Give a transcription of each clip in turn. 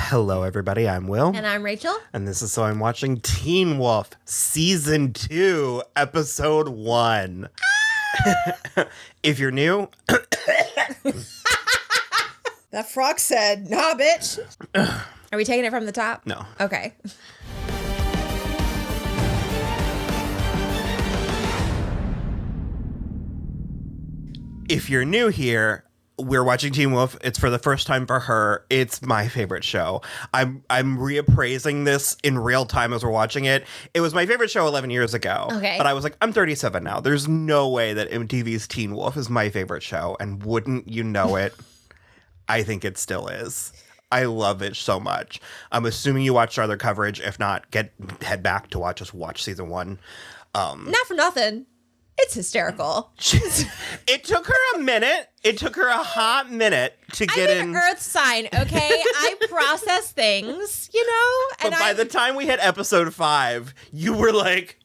Hello, everybody. I'm Will. And I'm Rachel. And this is So I'm Watching Teen Wolf Season 2, Episode 1. If you're new... That frog said, nah, bitch. Are we taking it from the top? No. Okay. If you're new here, we're watching Teen Wolf. It's for the first time for her. It's my favorite show. I'm reappraising this in real time as we're watching it. It was my favorite show 11 years ago. Okay. But I was like, I'm 37 now. There's no way that MTV's Teen Wolf is my favorite show. And wouldn't you know it, I think it still is. I love it so much. I'm assuming you watched our other coverage. If not, head back to watch season 1. Not for nothing. It's hysterical. It took her a minute. It took her a hot minute to get in. I'm an earth sign, okay? I process things, you know? But by the time we hit episode 5, you were like...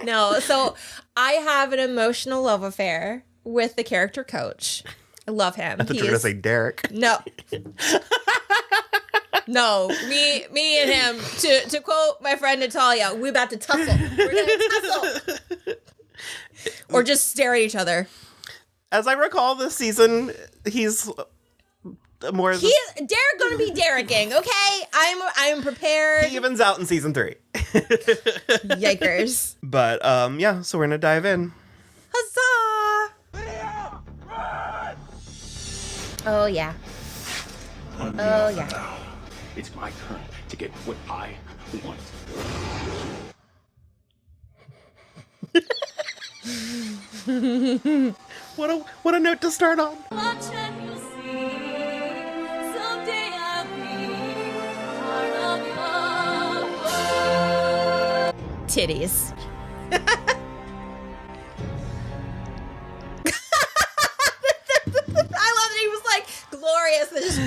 No, so I have an emotional love affair with the character coach. I love him. I thought you were going to say Derek. No. No, me and him, to quote my friend Natalia, we about to tussle. We're going to tussle. Or just stare at each other. As I recall this season, he's more... Derek going to be Dereking, okay? I'm prepared. He evens out in season 3. Yikers. But, yeah, so we're going to dive in. Huzzah! Lydia, run! Oh, yeah. Oh, yeah. It's my turn to get what I want. What a note to start on. Watch and you'll see. Someday I'll be part of your world. Titties. I love that he was like glorious. Just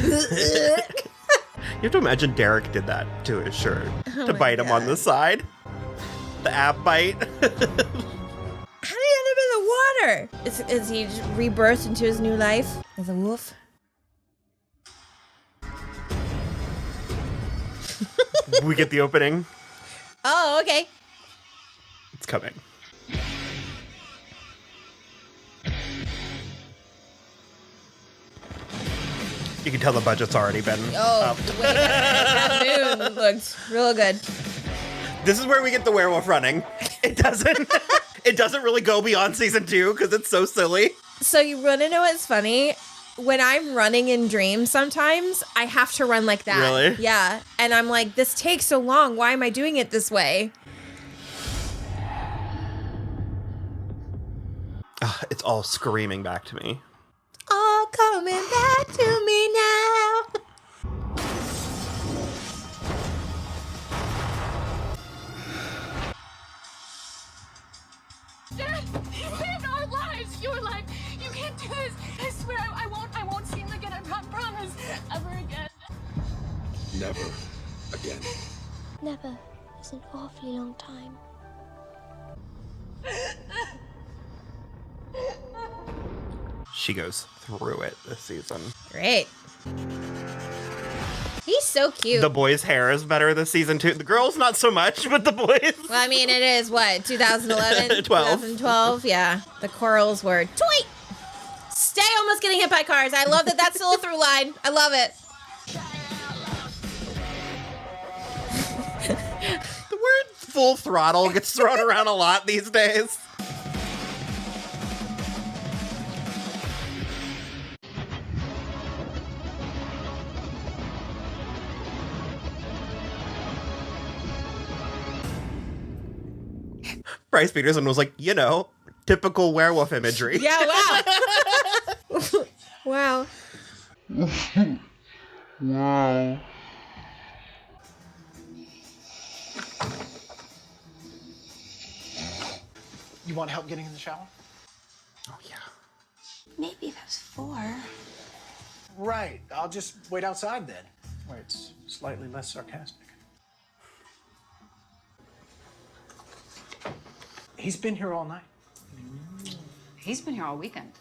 You have to imagine Derek did that to his shirt to my bite him on God. the side. The ab bite. How did he end up in the water? Is he just rebirthed into his new life as a wolf? We get the opening. Oh, okay. It's coming. You can tell the budget's already been Oh, upped. way better. That moon looked real good. This is where we get the werewolf running. It doesn't really go beyond season 2 because it's so silly. So you want to know what's funny? When I'm running in dreams sometimes, I have to run like that. Really? Yeah. And I'm like, this takes so long. Why am I doing it this way? It's all screaming back to me. All coming back to me now. Dad, you saved our lives. You were like, you can't do this. I swear I won't see him again. I promise. Ever again. Never again. Never is an awfully long time. She goes through it this season. Great. He's so cute. The boys' hair is better this season too. The girls not so much, but the boys. Well, I mean, it is what, 2011? 2012, yeah. The corals were tweet. Stay almost getting hit by cars. I love that that's still a through line. I love it. The word full throttle gets thrown around a lot these days. Bryce Peterson was like, typical werewolf imagery. Yeah, wow. Wow. Wow. You want help getting in the shower? Oh, yeah. Maybe that's 4. Right. I'll just wait outside then, where it's slightly less sarcastic. He's been here all night. He's been here all weekend.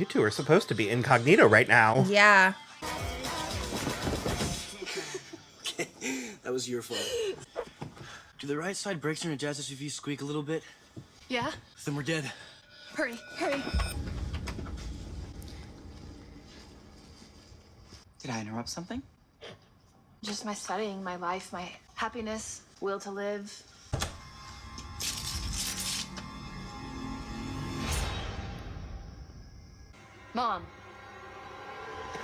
You two are supposed to be incognito right now. Yeah. That was your fault. Do the right side brakes on your jazz SUV squeak a little bit? Yeah? Then we're dead. Hurry, hurry. Did I interrupt something? Just my studying, my life, my happiness, will to live. Mom.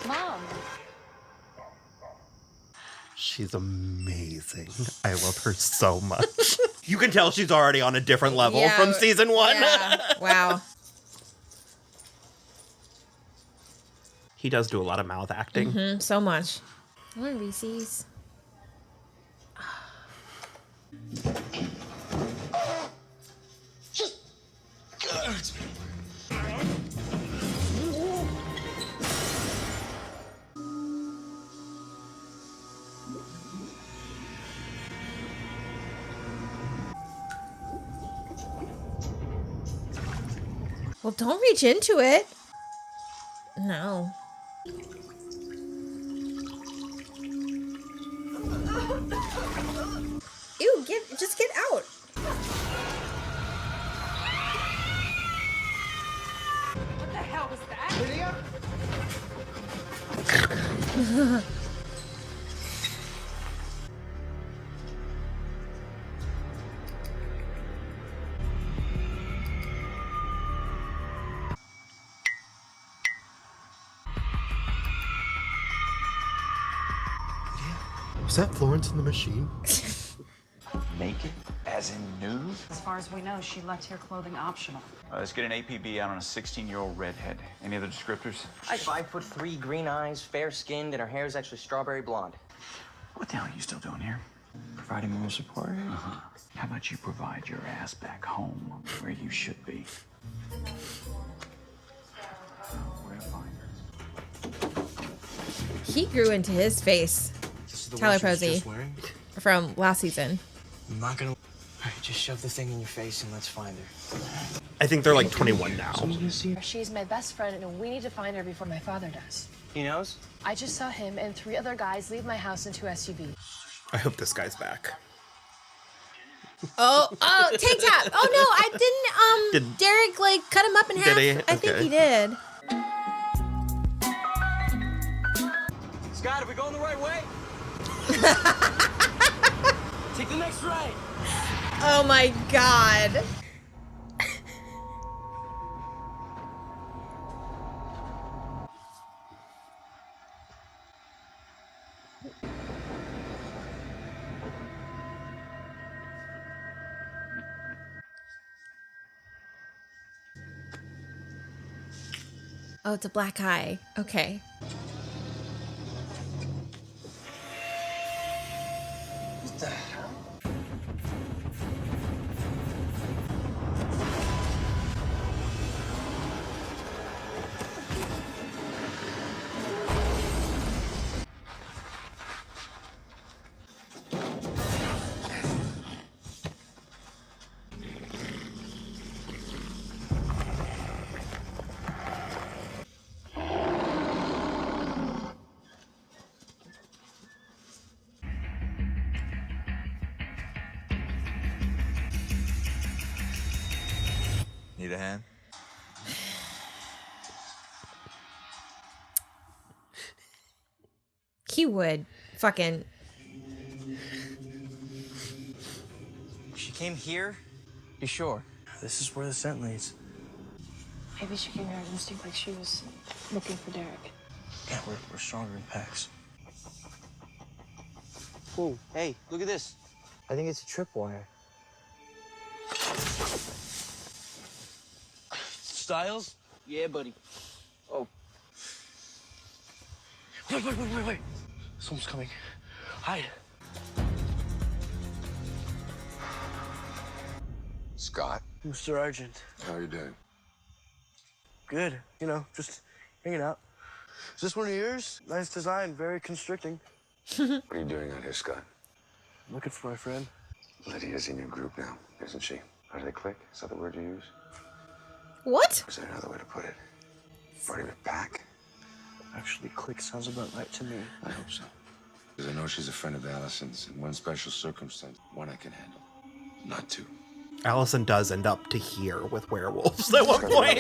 Mom. She's amazing. I love her so much. You can tell she's already on a different level from season 1. Yeah. Wow. He does do a lot of mouth acting. So much. I want Reese's. Well, don't reach into it. No. Ew, just get out. What the hell was that? Lydia? Was that Florence in the Machine? Naked? As in nude? As far as we know, she left her clothing optional. Let's get an APB out on a 16-year-old redhead. Any other descriptors? 5'3", green eyes, fair-skinned, and her hair is actually strawberry blonde. What the hell are you still doing here? Providing moral support? Uh-huh. How about you provide your ass back home where you should be? Where to find her? He grew into his face. Tyler Posey from last season. I'm not gonna. All right, just shove the thing in your face and let's find her. I think they're like 21 now. She's my best friend, and we need to find her before my father does. He knows? I just saw him and 3 other guys leave my house in 2 SUVs. I hope this guy's back. Oh, Tank Top. Oh no, I didn't. Derek like cut him up in half. Did he? I think Okay. he did. Scott, are we going the right way? Take the next right. Oh my god. Oh, it's a black eye. Okay. What the hell? Need a hand? He would fucking. She came here? You sure? This is where the scent leads. Maybe she gave her an instinct like she was looking for Derek. Yeah, we're stronger in packs. Oh, hey, look at this. I think it's a tripwire. Styles? Yeah, buddy. Oh. Wait. Someone's coming. Hide. Scott, Mr. Argent. how are you doing? Good. You know, just hanging out. Is this one of yours? Nice design, very constricting. What are you doing out here, Scott? Looking for my friend. Lydia's in your group now, isn't she? How do they click? Is that the word you use? What? Or is there another way to put it? Part of your pack? Actually, Click sounds about right to me. I hope so. Because I know she's a friend of Allison's in one special circumstance. One I can handle. Not two. Allison does end up to hear with werewolves at one point.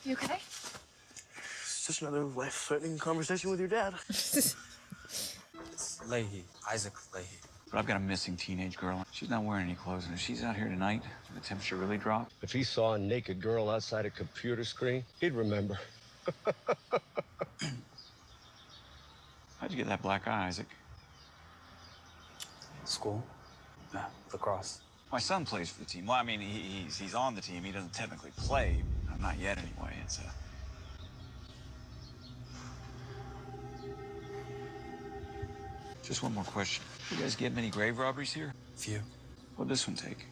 You okay? It's just another life-threatening conversation with your dad. Leahy. Isaac Leahy. But I've got a missing teenage girl. She's not wearing any clothes, and if she's out here tonight, the temperature really dropped. If he saw a naked girl outside a computer screen, he'd remember. How'd you get that black eye, Isaac? School? Lacrosse. My son plays for the team. Well, I mean, he's on the team. He doesn't technically play. Not yet, anyway. It's Just one more question. You guys get many grave robberies here? Few. What'd this one take?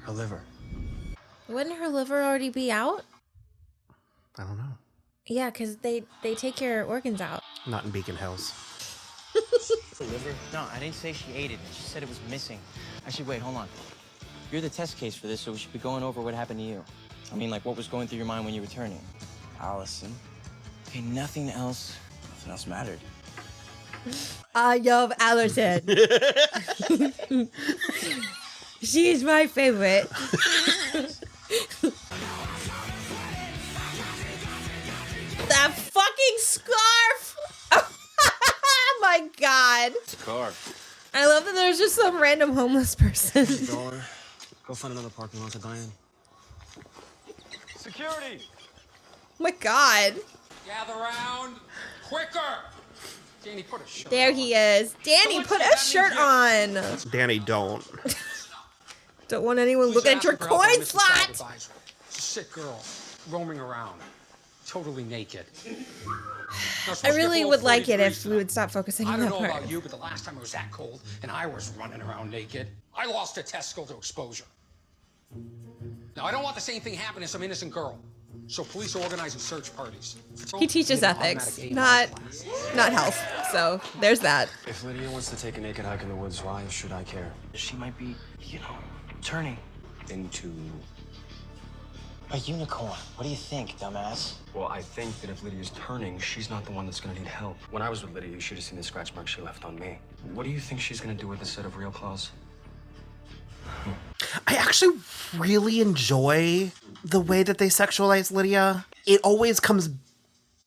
Her liver. Wouldn't her liver already be out? I don't know. Yeah, because they take your organs out. Not in Beacon Hills. The liver? No, I didn't say she ate it. She said it was missing. Actually, wait, hold on. You're the test case for this, so we should be going over what happened to you. I mean, like, what was going through your mind when you were turning? Allison. Okay, nothing else mattered. I love Allison. She's my favorite. That fucking scarf! Oh my god. Scarf. I love that there's just some random homeless person. $1. Go find another parking lot to die in. Security! Oh my god. Gather round. Quicker. Danny, put a shirt There he is. Danny, put a shirt on. Danny, don't. Don't want anyone looking at your coin slot. It's a sick girl roaming around, totally naked. I really would like it if we would stop focusing I on don't that know part. about you, but the last time it was that cold and I was running around naked, I lost a testicle to exposure. Now, I don't want the same thing happen to some innocent girl. So police are organizing search parties. He teaches ethics, not health. So there's that. If Lydia wants to take a naked hike in the woods, why should I care? She might be, turning Into... a unicorn. What do you think, dumbass? Well, I think that if Lydia's turning, she's not the one that's gonna need help. When I was with Lydia, you should have seen the scratch marks she left on me. What do you think she's gonna do with a set of real claws? I actually really enjoy the way that they sexualize Lydia. It always comes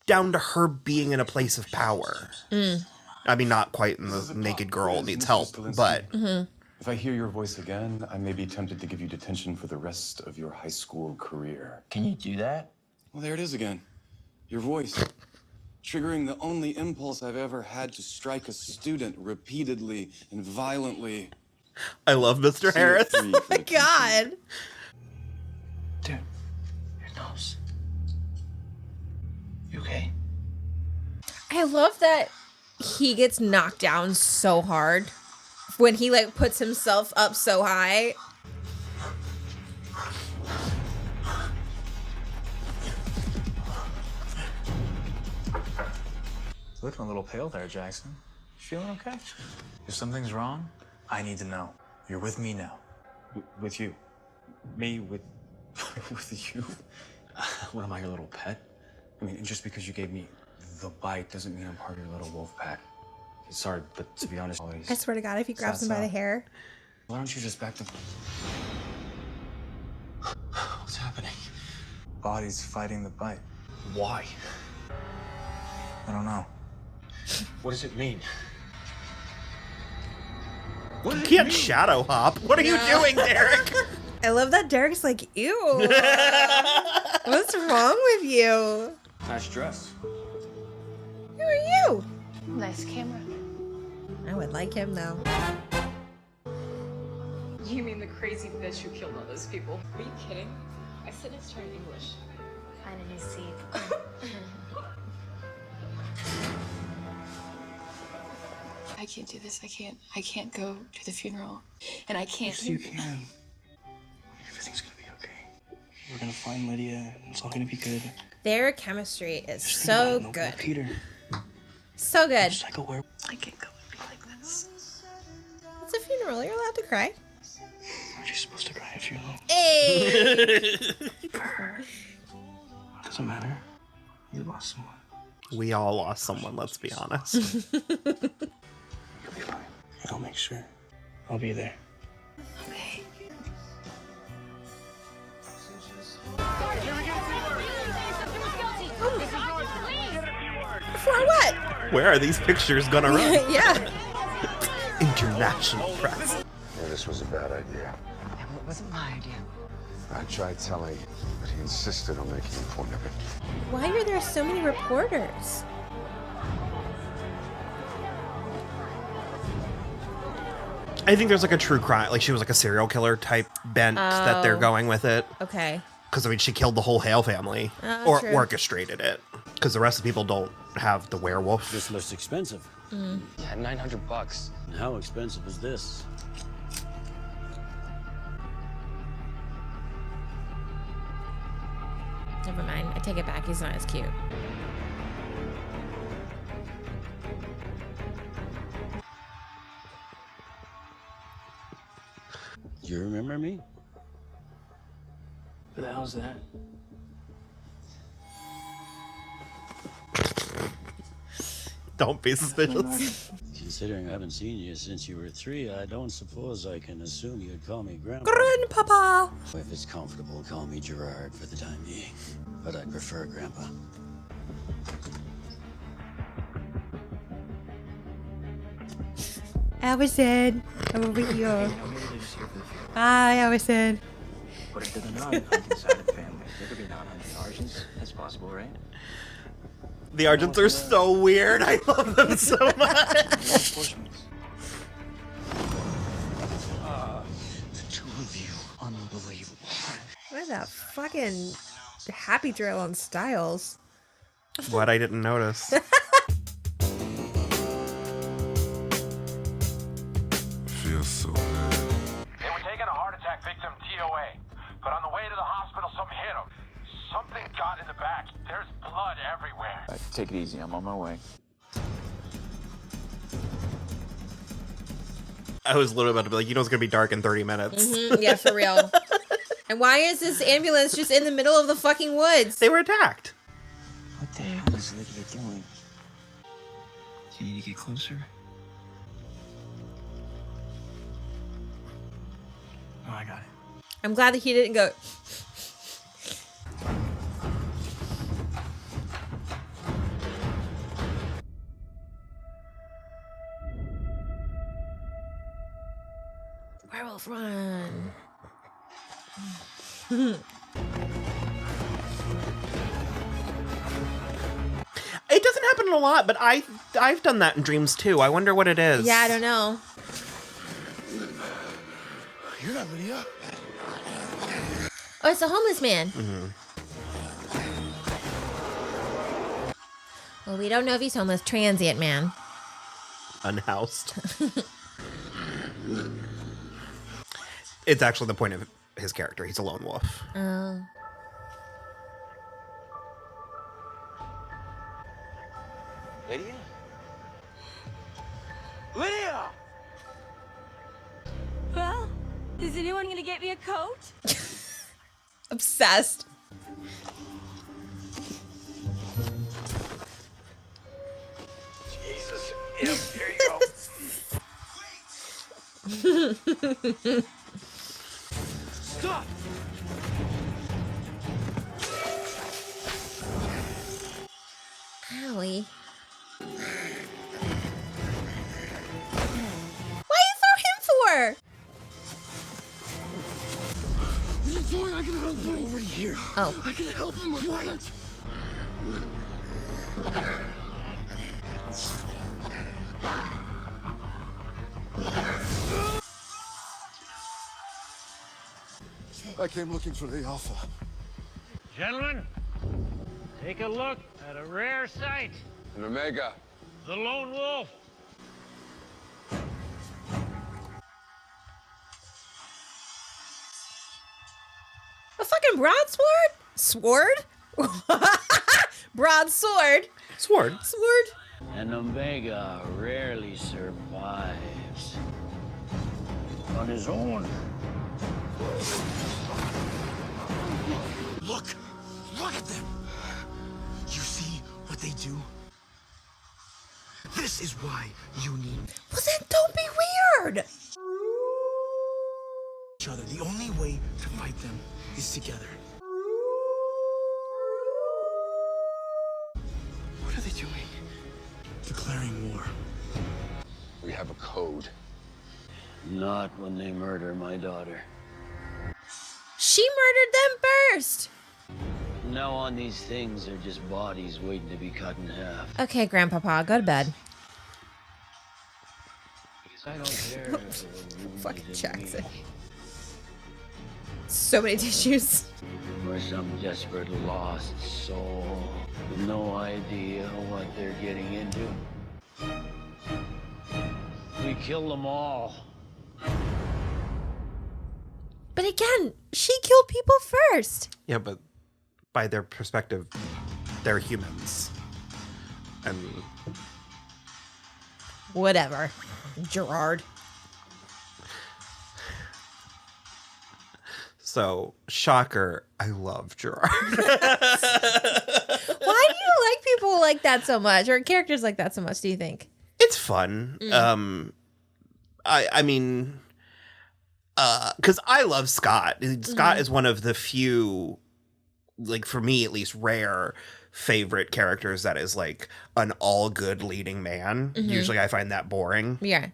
down to her being in a place of power. I mean, not quite in the naked girl needs help, but... If I hear your voice again, I may be tempted to give you detention for the rest of your high school career. Can you do that? Well, there it is again. Your voice. Triggering the only impulse I've ever had to strike a student repeatedly and violently. I love Mr. Harris. Oh my god. Dude, your nose. You okay? I love that he gets knocked down so hard when he like puts himself up so high. Looking a little pale there, Jackson. You feeling okay? If something's wrong, I need to know. You're with me now. With you? Me with... with you? What, am I your little pet? I mean, just because you gave me the bite doesn't mean I'm part of your little wolf pack. Sorry, but to be honest, I swear to God, if he grabs him by the hair. Why don't you just back the... What's happening? Body's fighting the bite. Why? I don't know. What does it mean? You can't shadow hop. What are you doing, Derek? I love that Derek's like, ew. What's wrong with you? Nice dress. Who are you? Nice camera. I would like him though. You mean the crazy bitch who killed all those people? Are you kidding? I sit next to her in English. Find a new seat. I can't do this. I can't go to the funeral. And I can't. Yes, you can. Everything's gonna be okay. We're gonna find Lydia. It's all gonna be good. Their chemistry is Just so think about it, no good. more Peter. So good. Just like a werewolf. I can't go and be like this. It's a funeral. You're allowed to cry. Aren't you supposed to cry at a funeral? Hey. For her. the matter? You lost someone. We all lost someone, let's be honest. You'll be fine. I'll make sure. I'll be there. Okay. For what? Where are these pictures gonna run? Yeah. International press. Yeah, this was a bad idea. It wasn't my idea. I tried telling, but he insisted on making a point of it. Why are there so many reporters? I think there's like a true crime, like she was like a serial killer type bent that they're going with it. Okay. Because, I mean, she killed the whole Hale family. Or True. orchestrated it. Because the rest of the people don't have the werewolf. This looks expensive. Yeah, $900. How expensive is this? Never mind. I take it back. He's not as cute. You remember me? Who the hell's that? Don't be suspicious. Considering I haven't seen you since you were 3, I don't suppose I can assume you'd call me Grandpa. Grandpapa! If it's comfortable, call me Gerard for the time being. But I'd prefer Grandpa. Allison, I'm over here. Hi, Allison. Put it to the non-hunting side of the family. There could be non-hunting Argents. That's possible, right? The Argents are so weird. I love them so much. The two of you, unbelievable. What is that fucking happy trail on Styles? What I didn't notice. Feels so good. They were taking a heart attack victim TOA, but on the way to the hospital, something hit him. Something got in the back. There's blood everywhere. Take it easy. I'm on my way. I was literally about to be like, you know it's going to be dark in 30 minutes. Yeah, for real. And why is this ambulance just in the middle of the fucking woods? They were attacked. What the hell is Lydia doing? Do you need to get closer? Oh, I got it. I'm glad that he didn't go. Werewolf run. It doesn't happen a lot, but I've done that in dreams too. I wonder what it is. Yeah, I don't know. You're not Lydia. Oh, it's a homeless man. Well, we don't know if he's homeless. Transient man. Unhoused. It's actually the point of his character. He's a lone wolf. Oh. Lydia? Lydia! Well, is anyone gonna get me a coat? Obsessed. Jesus. Yep, here you go. Stop! Owie. Why you throw him for? What are you doing? I can help him over here. Oh. I can help him with what? I came looking for the Alpha. Gentlemen, take a look at a rare sight. An Omega. The lone wolf. A fucking broadsword? Sword? Broadsword. Sword. Sword. An Omega rarely survives. On his own. Look! Look at them! they do? This is why you need Well, then don't be weird. each other. The only way to fight them is together. What are they doing? Declaring war. We have a code. Not when they murder my daughter. She murdered them first. Now on these things, they're just bodies waiting to be cut in half. Okay, Grandpapa, go to bed. I don't care. Fucking Jackson. So many tissues. Or some desperate lost soul with no idea what they're getting into. We kill them all. But again, she killed people first. Yeah, but by their perspective, they're humans. And whatever. Gerard. So, shocker, I love Gerard. Why do you like people like that so much, or characters like that so much, do you think? It's fun. I mean, because I love Scott. Scott is one of the few, like for me at least, rare favorite characters that is like an all good leading man. Usually I find that boring. Yeah.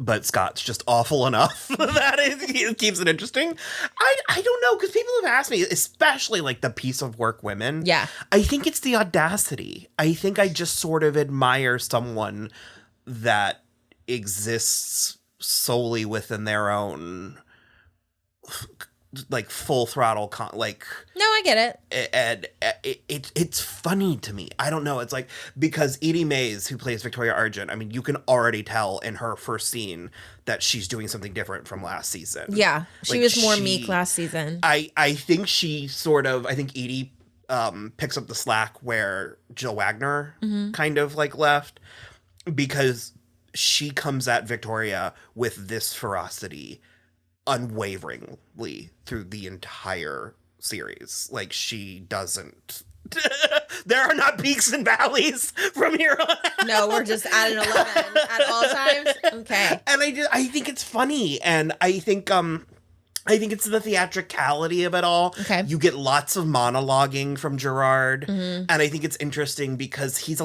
But Scott's just awful enough that it keeps it interesting. I don't know, because people have asked me, especially like the piece of work women. Yeah. I think it's the audacity. I think I just sort of admire someone that exists solely within their own like full throttle No, I get it. and it's funny to me. I don't know. It's like, because Edie Mays, who plays Victoria Argent, I mean, you can already tell in her first scene that she's doing something different from last season. Yeah, she Like, was more meek last season. I think she I think Edie picks up the slack where Jill Wagner kind of like left, because she comes at Victoria with this ferocity unwaveringly through the entire series. Like, she doesn't there are not peaks and valleys from here on out. No, we're just at an 11 at all times. Okay. And I think it's funny, and I think it's the theatricality of it all. Okay. You get lots of monologuing from Gerard, and I think it's interesting because he's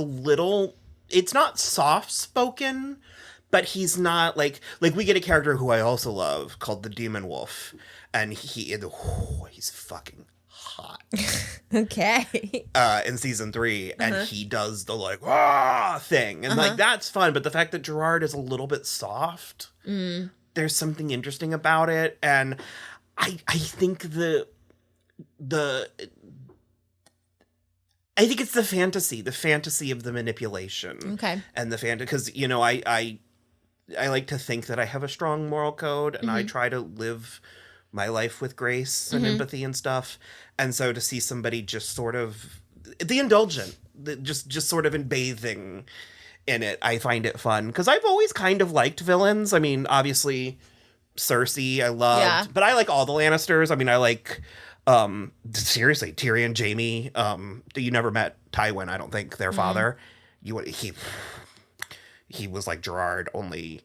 it's not soft-spoken, but he's not like we get a character who I also love called the Demon Wolf, and he's fucking hot. Okay. In season 3, and he does the like thing, and like that's fun. But the fact that Gerard is a little bit soft, there's something interesting about it, and I think I think it's the fantasy of the manipulation. Okay. And the because I like to think that I have a strong moral code, and I try to live my life with grace and empathy and stuff. And so to see somebody just sort of the indulgent, just sort of in bathing in it, I find it fun, because I've always kind of liked villains. I mean, obviously Cersei I loved, but I like all the Lannisters. I mean, I like seriously Tyrion, Jaime. You never met Tywin, I don't think, their father. He was like Gerard, only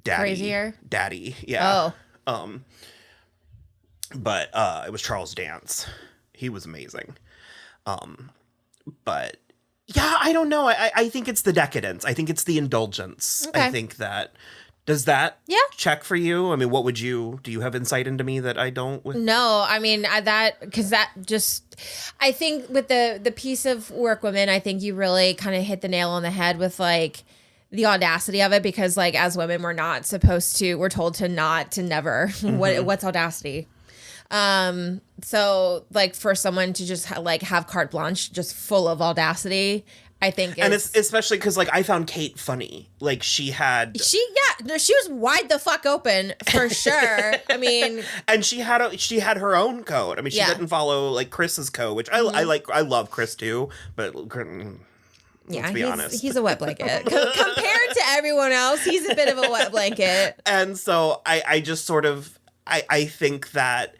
crazier. Daddy, yeah. Oh. But it was Charles Dance. He was amazing. But yeah, I don't know. I think it's the decadence. I think it's the indulgence. Okay. I think that does that check for you? I mean, what would do you have insight into me that I don't? No, I mean, I think with the piece of work women, I think you really kind of hit the nail on the head with like the audacity of it, because like as women, we're told to never. What's audacity? So like for someone to just have carte blanche, just full of audacity, I think and it's especially because like I found Kate funny. Like she was wide the fuck open for sure. I mean, and she had her own code. I mean, she didn't follow like Chris's code, which I like. I love Chris too, but let's be honest, he's a wet blanket compared to everyone else. He's a bit of a wet blanket, and so I just sort of I think that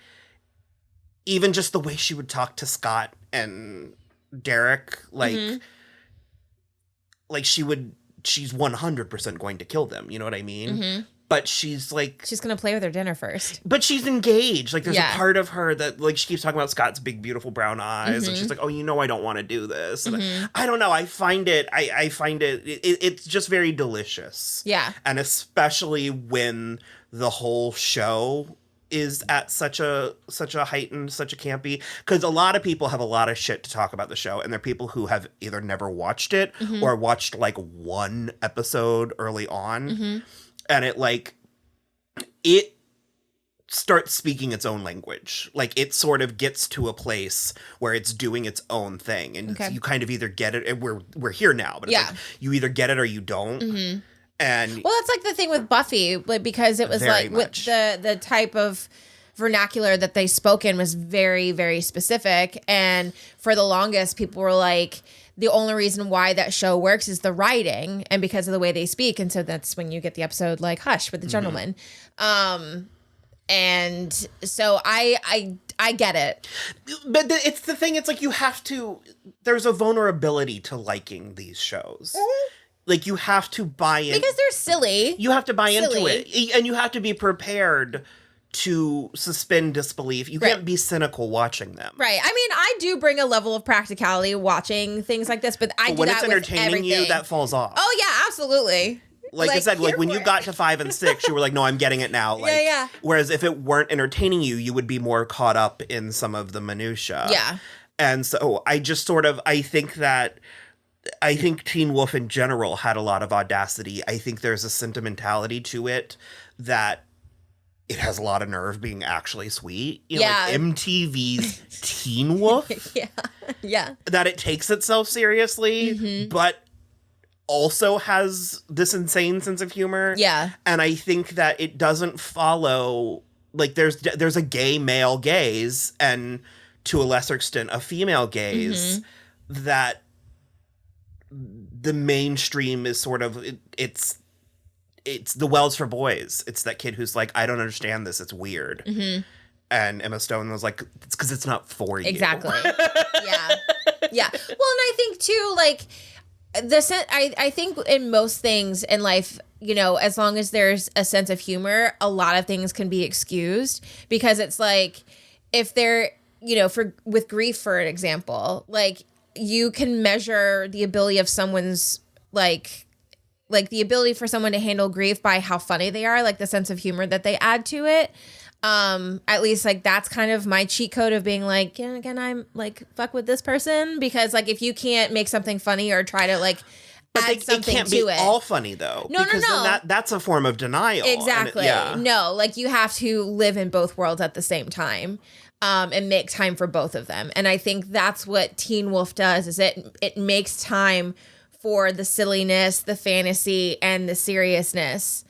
even just the way she would talk to Scott and Derek, like, Mm-hmm. like she's 100% going to kill them. You know what I mean? Mm-hmm. But she's like, she's gonna play with her dinner first. but she's engaged. Like, there's Yeah. a part of her that, like, she keeps talking about Scott's big, beautiful brown eyes, and Mhm. she's like, "Oh, you know, I don't want to do this." And Mhm. I don't know. I find it. It's just very delicious. Yeah. And especially when the whole show is at such a heightened, such a campy, because a lot of people have a lot of shit to talk about the show, and they're people who have either never watched it Mhm. or watched like one episode early on, Mhm. and it starts speaking its own language. Like, it sort of gets to a place where it's doing its own thing, and Okay. you kind of either get it, and we're here now, but it's Yeah. like you either get it or you don't. Mm-hmm. And Well, that's like the thing with Buffy, like, because it was Very like much. with the type of vernacular that they spoke in was very, very specific. And for the longest, people were like, the only reason why that show works is the writing and because of the way they speak. And so that's when you get the episode like Hush with the gentleman. And so I get it. But it's the thing, it's like you have to, there's a vulnerability to liking these shows. Like, you have to buy in. Because they're silly. You have to buy into Silly. it. And you have to be prepared to suspend disbelief. You can't be cynical watching them. Right. I mean, I do bring a level of practicality watching things like this, but I But do when that it's with entertaining everything. you, that falls off. Oh, yeah, absolutely. Like I said, like here when for you it. got to 5 and 6, you were like, no, I'm getting it now. Like, yeah. Whereas if it weren't entertaining you, you would be more caught up in some of the minutia. Yeah. And so I just sort of, I think Teen Wolf in general had a lot of audacity. I think there's a sentimentality to it that it has a lot of nerve being actually sweet. You know, Yeah. like MTV's Teen Wolf, Yeah. that it takes itself seriously, Mm-hmm. but also has this insane sense of humor. Yeah. And I think that it doesn't follow, like, there's a gay male gaze and to a lesser extent a female gaze that the mainstream is sort of it's the Wells for Boys. It's that kid who's like, I don't understand this, it's weird. And Emma Stone was like, it's because it's not for you. Exactly. Yeah. Well, and I think too, like, I think in most things in life, you know, as long as there's a sense of humor, a lot of things can be excused, because it's like, if they're, you know, with grief, for an example, like, you can measure the ability of someone's like the ability for someone to handle grief by how funny they are, like the sense of humor that they add to it. At least, like, that's kind of my cheat code of being like, can I like fuck with this person? Because, like, if you can't make something funny or try to like add something it can't to be it, all funny though. No. Then that's a form of denial. Exactly. No, like, you have to live in both worlds at the same time. And make time for both of them. And I think that's what Teen Wolf does, is it makes time for the silliness, the fantasy, and the seriousness.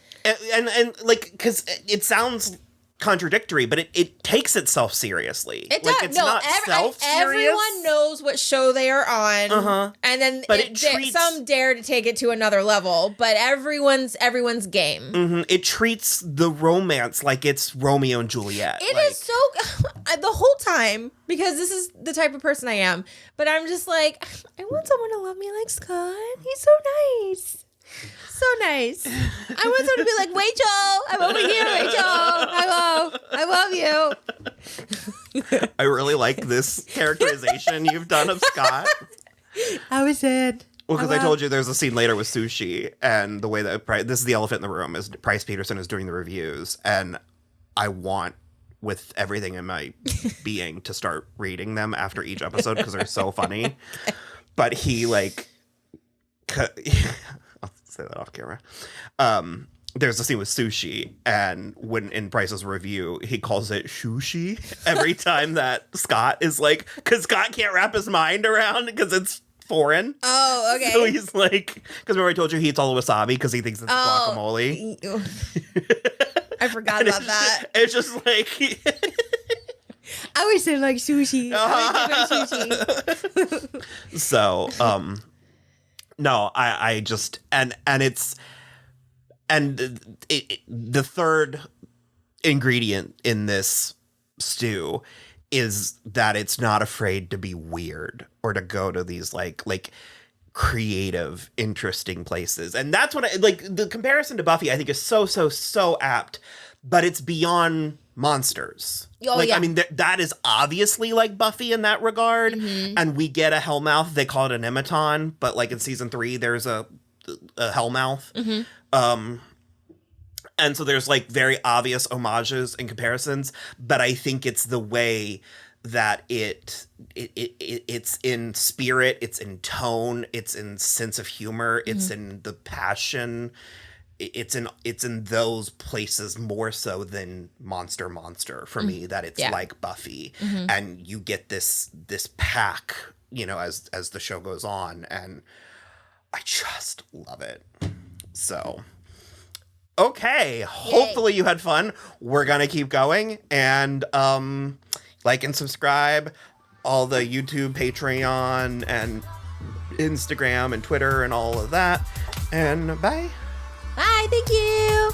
And like, because it sounds contradictory, but it takes itself seriously. It like, does. it's No, not self-serious. everyone knows what show they are on, and then But some dare to take it to another level. But everyone's game. It treats the romance like it's Romeo and Juliet. It is so the whole time, because this is the type of person I am. But I'm just like, I want someone to love me like Scott. He's so nice. So nice. I want someone to be like, Rachel, I'm over here, Rachel. Hello. I love you. I really like this characterization you've done of Scott. I was in. Well, because I told you there's a scene later with Sushi, and the way that this is the elephant in the room, is Price Peterson is doing the reviews, and I want, with everything in my being, to start reading them after each episode because they're so funny. But he, like, I'll say that off camera. There's a scene with Sushi, and when in Price's review, he calls it Shushi every time that Scott is like, because Scott can't wrap his mind around because it's foreign. Oh, okay. So he's like, because remember I told you he eats all the wasabi because he thinks it's guacamole. I forgot about that. It's just like, I always say like sushi. so, no, I just, and it's, and the third ingredient in this stew is that it's not afraid to be weird or to go to these like creative, interesting places. And that's what I like. The comparison to Buffy, I think, is so apt, but it's beyond monsters. Oh, like, yeah. I mean, that is obviously like Buffy in that regard. And we get a Hellmouth. They call it an Ematon, but like in season 3, there's a Hellmouth. And so there's like very obvious homages and comparisons, but I think it's the way that it's in spirit, it's in tone, it's in sense of humor, it's in the passion, it's in those places more so than Monster for me, that it's like Buffy, and you get this pack, you know, as the show goes on, and I just love it. So okay, hopefully you had fun. We're gonna keep going, and like and subscribe, all the YouTube, Patreon, and Instagram and Twitter and all of that. And bye. Bye, thank you.